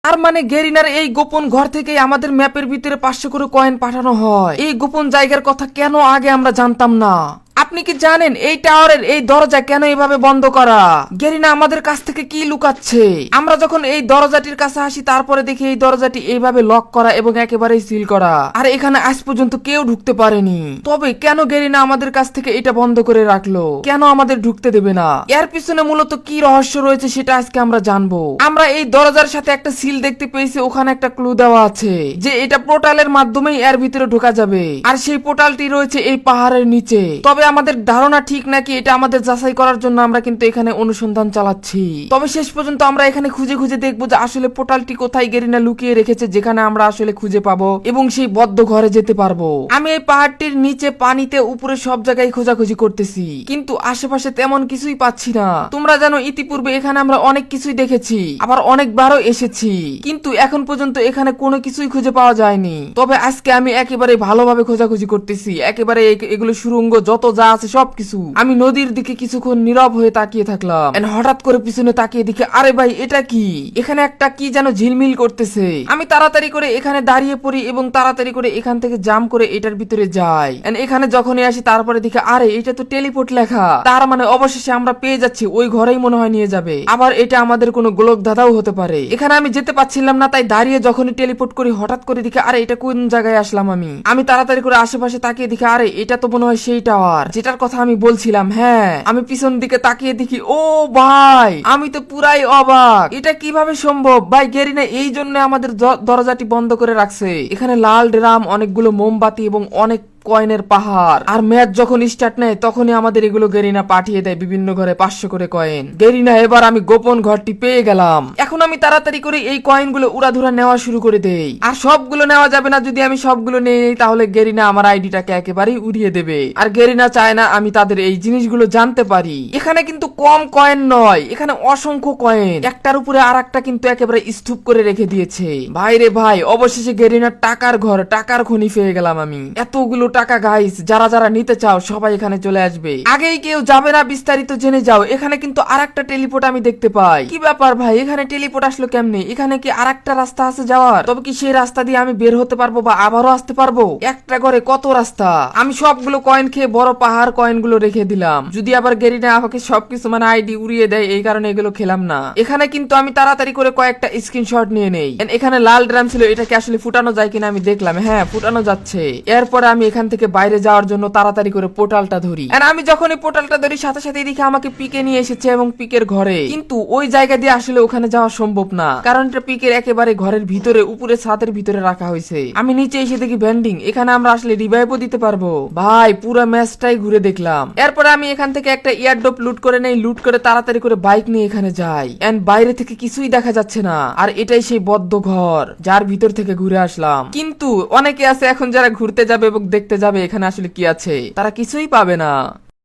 তার মানে গেরিনার এই গোপন ঘর থেকে আমাদের ম্যাপের ভিতরে 500 করে কয়েন পাঠানো হয়। এই গোপন জায়গার কথা কেন আগে আমরা জানতাম না? আপনি কি জানেন এই টাওয়ারের এই দরজা কেন এইভাবে বন্ধ করা? গেরিনা আমাদের কাছ থেকে কি লুকাচ্ছে? আমরা যখন এই দরজাটির কাছে আসি তারপরে দেখি এই দরজাটি এইভাবে লক করা এবং একেবারেই সিল করা, আর এখানে আজ পর্যন্ত কেউ ঢুকতে পারেনি। তবে কেন গেরিনা আমাদের কাছ থেকে এটা বন্ধ করে রাখলো? কেন আমাদের ঢুকতে দেবে না? এর পিছনে মূলত কি রহস্য রয়েছে সেটা আজকে আমরা জানবো। আমরা এই দরজার সাথে একটা সিল দেখতে পেয়েছি, ওখানে একটা ক্লু দেওয়া আছে যে এটা পোর্টালের মাধ্যমেই এর ভিতরে ঢোকা যাবে, আর সেই পোর্টালটি রয়েছে এই পাহাড়ের নিচে। তবে আমাদের ধারণা ঠিক নাকি এটা আমাদের যাচাই করার জন্য আমরা কিন্তু এখানে অনুসন্ধান চালাচ্ছি। তবে শেষ পর্যন্ত আমরা এখানে খুঁজে খুঁজে দেখবো যে আসলে পোর্টালটি কোথায় গেরিনা লুকিয়ে রেখেছে, যেখানে আমরা আসলে খুঁজে পাবো এবং সেই বদ্ধ ঘরে যেতে পারবো। আমি এই পাহাড়টির নিচে, পানিতে, উপরে সব জায়গায় খোঁজাখুঁজি করতেছি, কিন্তু আশেপাশে তেমন কিছুই পাচ্ছি না। তোমরা জানো ইতিপূর্বে এখানে আমরা অনেক কিছুই দেখেছি, আবার অনেকবারও এসেছি, কিন্তু এখন পর্যন্ত এখানে কোনো কিছুই খুঁজে পাওয়া যায়নি। তবে আজকে আমি একেবারে ভালোভাবে খোঁজাখুঁজি করতেছি, একেবারে এগুলো সুড়ঙ্গ যত যা আছে সবকিছু। আমি নদীর দিকে কিছুক্ষণ নীরব হয়ে তাকিয়ে থাকলাম, হঠাৎ করে পিছনে তাকিয়ে দেখি আরে ভাই এটা কি? এখানে একটা কি যেন ঝিলমিল করতেছে। আমি তাড়াতাড়ি করে এখানে দাঁড়িয়ে পড়ি এবং তাড়াতাড়ি করে এখান থেকে জাম করে এটার ভিতরে যাই। এখানে যখনই আসি তারপরে দেখি আরে এটা তো টেলিপোর্ট লেখা, তার মানে অবশেষে আমরা পেয়ে যাচ্ছি, ওই ঘরেই মনে হয় নিয়ে যাবে। আবার এটা আমাদের কোনো গোলক ধাঁধাও হতে পারে। এখানে আমি যেতে পারছিলাম না, তাই দাঁড়িয়ে যখনই টেলিপোর্ট করি হঠাৎ করে দেখি আরে এটা কোন জায়গায় আসলাম আমি তাড়াতাড়ি করে আশেপাশে তাকিয়ে দেখি আরে এটা তো মনে হয় সেই টাওয়ার যেটার কথা আমি বলছিলাম। হ্যাঁ, আমি পিছন দিকে তাকিয়ে দেখি ও ভাই, আমি তো পুরাই অবাক, এটা কিভাবে সম্ভব? ভাই গেরিনা এই জন্য আমাদের দরজাটি বন্ধ করে রাখছে। এখানে লাল ড্রাম, অনেকগুলো মোমবাতি এবং অনেক কয়েনের পাহাড়। আর ম্যাচ যখন স্টার্ট নেয় তখনই আমাদের এগুলো গেরিনা পাঠিয়ে দেয় বিভিন্ন ঘরে 500 করে কয়েন। গেরিনা এবার আমি গোপন ঘরটি পেয়ে গেলাম। এখন আমি তাড়াতাড়ি করে এই কয়েনগুলো উড়াধুরা নেওয়া শুরু করে দেই। আর সবগুলো নেওয়া যাবে না, যদি আমি সবগুলো নিয়ে নেই তাহলে গেরিনা আমার আইডিটাকে একেবারেই উড়িয়ে দেবে। আর গেরিনা চায় না আমি তাদের এই জিনিসগুলো জানতে পারি। এখানে কিন্তু কম কয়েন নয়, এখানে অসংখ্য কয়েন, একটার উপরে আর একটা কিন্তু একেবারে স্তূপ করে রেখে দিয়েছে। ভাই রে ভাই, অবশেষে গেরিনার টাকার ঘর, টাকার খনি পেয়ে গেলাম আমি। এতগুলো টাকা গাইস, যারা যারা নিতে চাও সবাই এখানে চলে আসবে। আগেই কেউ যাবে না, বিস্তারিত জেনে যাও। এখানে কিন্তু আরেকটা টেলিপোর্ট আমি দেখতে পাই। কি ব্যাপার ভাই, এখানে টেলিপোর্ট আসলো কেমনে? এখানে কি আরেকটা রাস্তা আছে যাওয়ার? তবে কি সেই রাস্তা দিয়ে আমি বের হতে পারবো বা আবারও আসতে পারবো? একটা ঘরে কত রাস্তা। আমি সবগুলো কয়েন খেয়ে বড় পাহাড় কয়েনগুলো রেখে দিলাম, যদি আবার গেরিনা আমাকে সবকিছু মানে আইডি উড়িয়ে দেয়, এই কারণে এগুলো খেলাম না। এখানে কিন্তু আমি তাড়াতাড়ি করে কয়েকটা স্ক্রিনশট নিয়ে নেই। এখানে লাল ড্রাম ছিল, এটাকে আসলে ফুটানো যায় কিনা আমি দেখলাম। হ্যাঁ, ফুটানো যাচ্ছে। এরপরে আমি এখান থেকে বাইরে যাওয়ার জন্য তাড়াতাড়ি করে পোর্টালটা ধরি। আর আমি যখনই পোর্টালটা ধরি সাথে সাথে দেখি আমাকে পিকে নিয়ে এসেছে এবং পিকের ঘরে। কিন্তু ওই জায়গা দিয়ে আসলে ওখানে যাওয়া সম্ভব না, কারণ এটা পিকের একেবারে ঘরের ভিতরে, উপরে ছাদের ভিতরে রাখা হয়েছে। আমি নিচে এসে দেখি ভেন্ডিং, এখানে আমরা আসলে রিভাইভও দিতে পারবো। ভাই পুরো ম্যাচটাই ঘুরে দেখলাম। এরপরে আমি এখান থেকে একটা ইয়ারড্রপ লুট করে নেই, লুট করে তাড়াতাড়ি করে বাইক নিয়ে এখানে যাই। এন্ড বাইরে থেকে কিছুই দেখা যাচ্ছে না, আর এটাই সেই বদ্ধ ঘর যার ভিতর থেকে ঘুরে আসলাম। কিন্তু অনেকে আছে এখন যারা ঘুরতে যাবে এবং দেখতে যাবে এখানে আসলে কি আছে, তারা কিছুই পাবে না।